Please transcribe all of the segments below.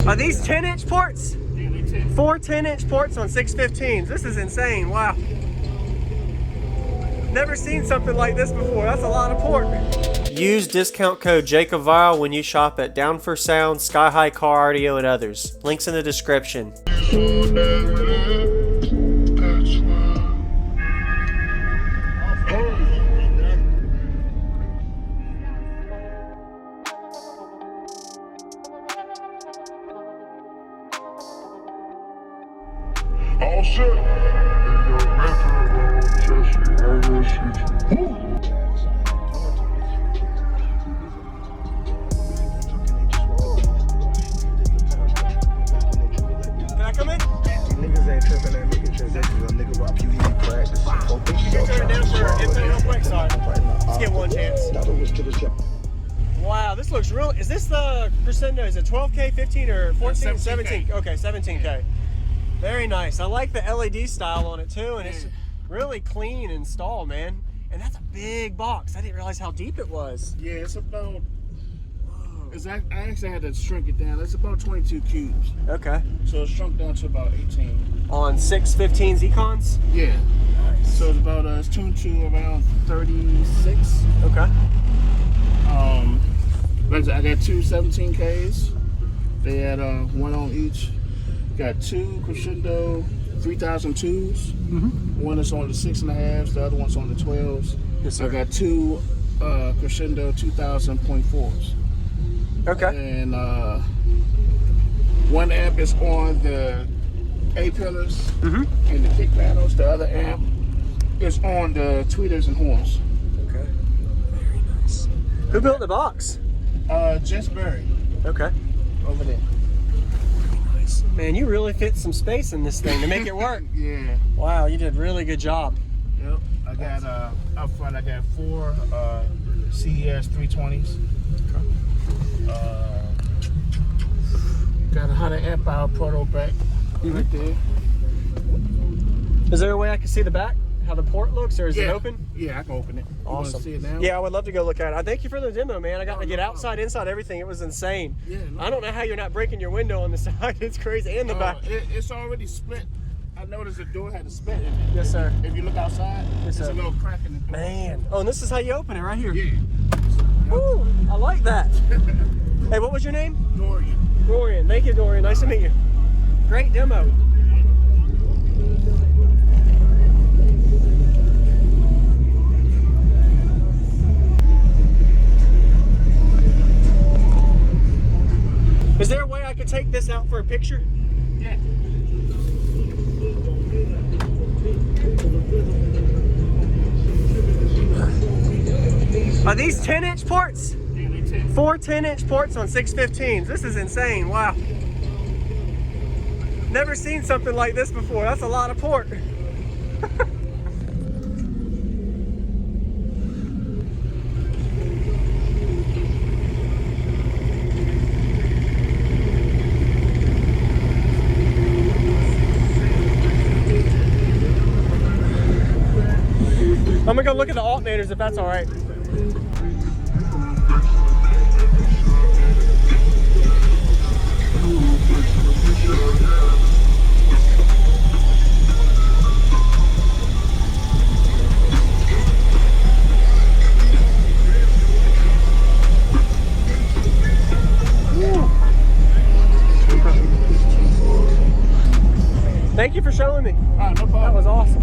Are these 10-inch ports? Yeah, they 10. 4 10-inch ports on 615s. This is insane. Wow. Never seen something like this before. That's a lot of port. Use discount code JACOBVIRAL when you shop at Down for Sound, Sky High Car Audio, and others. Links in the description. All set. And your metro Jesse, I will shoot you. Can I come in? Niggas ain't tripping that nigga transitions. A nigga rock you, he practice. You turn it down for infinite real quick. Sorry. Let's get one chance. Wow, this looks real. Is this the Crescendo? Is it 12K, 15, or 14? 17. Okay, 17K. Very nice. I like the LED style on it too, and it's really clean installed, man. And that's a big box. I didn't realize how deep it was. Yeah, it's about. I actually had to shrink it down. It's about 22 cubes. Okay. So it's shrunk down to about 18. On 615s Econs? Yeah. Nice. So it's about it's tuned to around 36. Okay. Like I got two 17Ks. They had one on each. Got two Crescendo 3002s. Mm-hmm. One is on the 6.5s. The other one's on the 12s. Yes, sir. I got two Crescendo 2000.4s. Okay. And one amp is on the A pillars Mm-hmm. and the kick panels. The other amp is on the tweeters and horns. Okay. Very nice. Who built the box? Jess Berry Okay. over there. Nice. Man, you really fit some space in this thing to make it work. Yeah. Wow, you did a really good job. Yep. I got up front. I got four CES 320s. Got a 100 amp hour proto back right there. Is there a way I can see the back? How the port looks, or is it open? Yeah, I can open it. You wanna Awesome. see it now? Yeah, I would love to go look at it. I thank you for the demo, man. I got to get outside, inside, everything. It was insane. Yeah, no I don't know how you're not breaking your window on the side. It's crazy. And the back. It's already split. I noticed the door had a split in it. Yes, sir. If you look outside, Yes, there's sir. a little crack in the door. Man. Oh, and this is how you open it right here. Yeah. Woo, I like that. Hey, what was your name? Dorien. Dorien. Thank you, Dorien. Nice to meet you. Great demo. Is there a way I could take this out for a picture? Yeah. Are these 10-inch ports? Yeah, they 10. 4 10-inch ports on 615s. This is insane. Wow. Never seen something like this before. That's a lot of port. I'm gonna go look at the alternators if that's all right. Thank you for showing me. All right, no problem. That was awesome.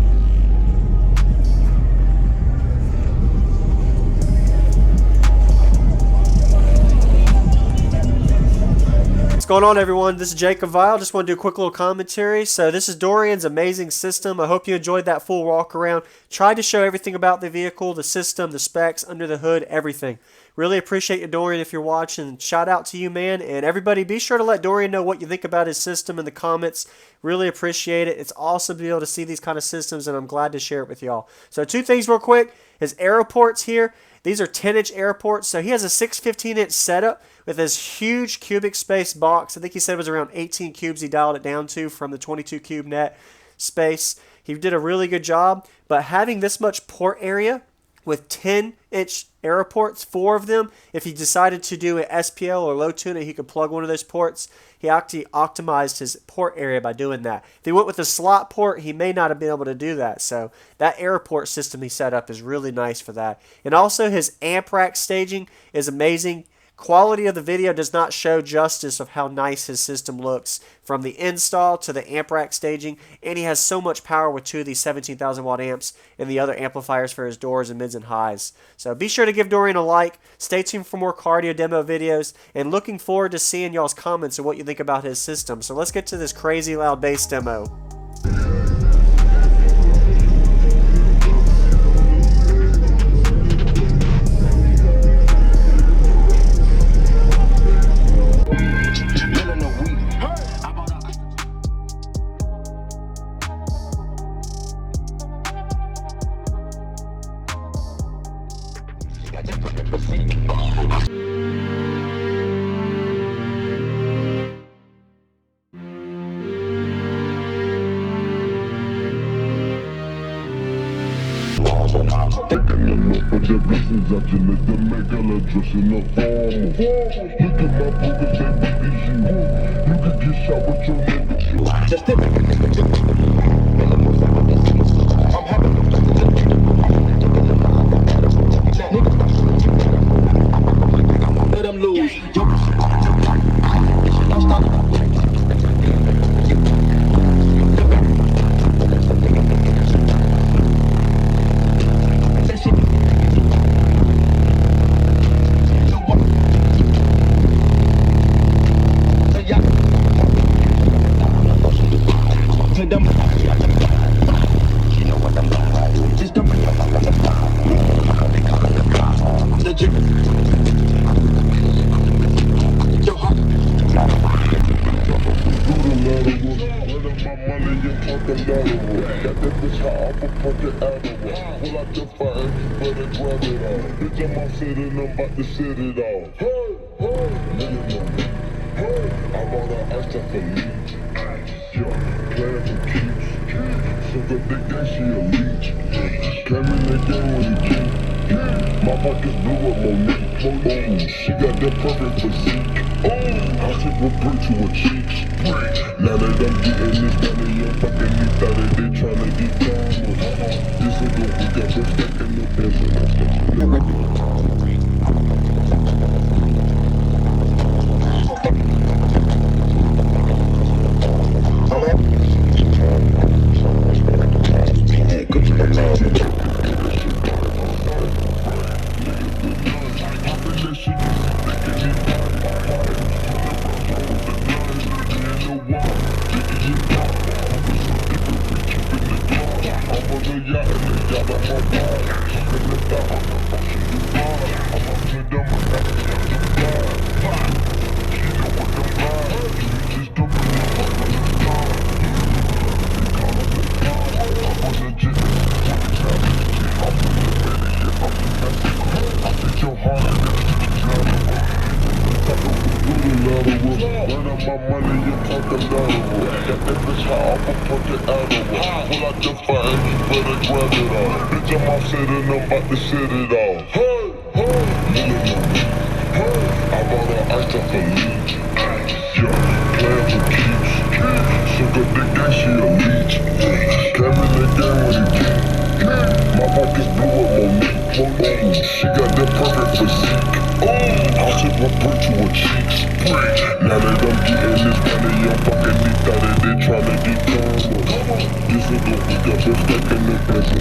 What's going on, everyone? This is Jacob Vile. Just want to do a quick little commentary. So this is Dorien's amazing system. I hope you enjoyed that full walk around. Tried to show everything about the vehicle, the system, the specs, under the hood, everything. Really appreciate you, Dorien, if you're watching. Shout out to you, man. And everybody, be sure to let Dorien know what you think about his system in the comments. Really appreciate it. It's awesome to be able to see these kind of systems, and I'm glad to share it with y'all. So two things real quick. His aeroports here. These are 10-inch airports. So he has a 615-inch setup with this huge cubic space box. I think he said it was around 18 cubes he dialed it down to from the 22 cube net space. He did a really good job. But having this much port area with 10-inch arrow ports, 4 of them. If he decided to do an SPL or low tuner, he could plug one of those ports. He actually optimized his port area by doing that. If he went with a slot port, he may not have been able to do that. So that arrow port system he set up is really nice for that. And also his amp rack staging is amazing. Quality of the video does not show justice of how nice his system looks from the install to the amp rack staging, and he has so much power with 2 of these 17,000 watt amps and the other amplifiers for his doors and mids and highs. So be sure to give Dorien a like, stay tuned for more cardio demo videos, and looking forward to seeing y'all's comments and what you think about his system. So let's get to this crazy loud bass demo. But the business I just let them make all the dress in the formal. Look at my pockets, baby, these you. You could get shot with your nigga. Just let them lose. About to set it off. Hey, hey, hey, I bought an ice for leech. Yeah, playing for keeps. So the big guy, she a leech. Came in the game with a key. My pockets blew up Monique. Oh, she got that perfect physique. Oh, I took a brick to her cheeks. Now that I'm getting this money, I'm fucking me thought that they tryna get down. This is what we got the stack in the pencil. My money, you talking about it. Got that bitch high off a fucking Adderall. Pull out your fire, you better grab it off. Bitch, I'm offset and I'm about to set it off. Hey, hey, hey, I bought an ice off a leech. Yeah, playing for keeps. Suck up the guy, she a leech. Came in the game with a key. My pockets blew up Monique. Oh, she got that perfect physique. Oh, I took my brick to her cheeks. Now that I'm getting this money, I'm fucking me thought that they tryna get karma. This is what we got the stack in the pencil.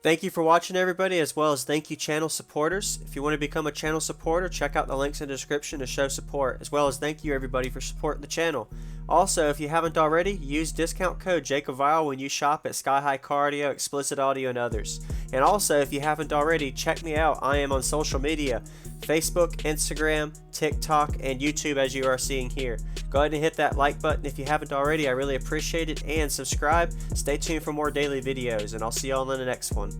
Thank you for watching, everybody, as well as thank you channel supporters. If you want to become a channel supporter, check out the links in the description to show support, as well as thank you everybody for supporting the channel. Also, if you haven't already, use discount code JACOBVILE when you shop at Sky High Cardio, Explicit Audio, and others. And also, if you haven't already, check me out. I am on social media, Facebook, Instagram, TikTok, and YouTube, as you are seeing here. Go ahead and hit that like button if you haven't already. I really appreciate it. And subscribe. Stay tuned for more daily videos, and I'll see y'all in the next one.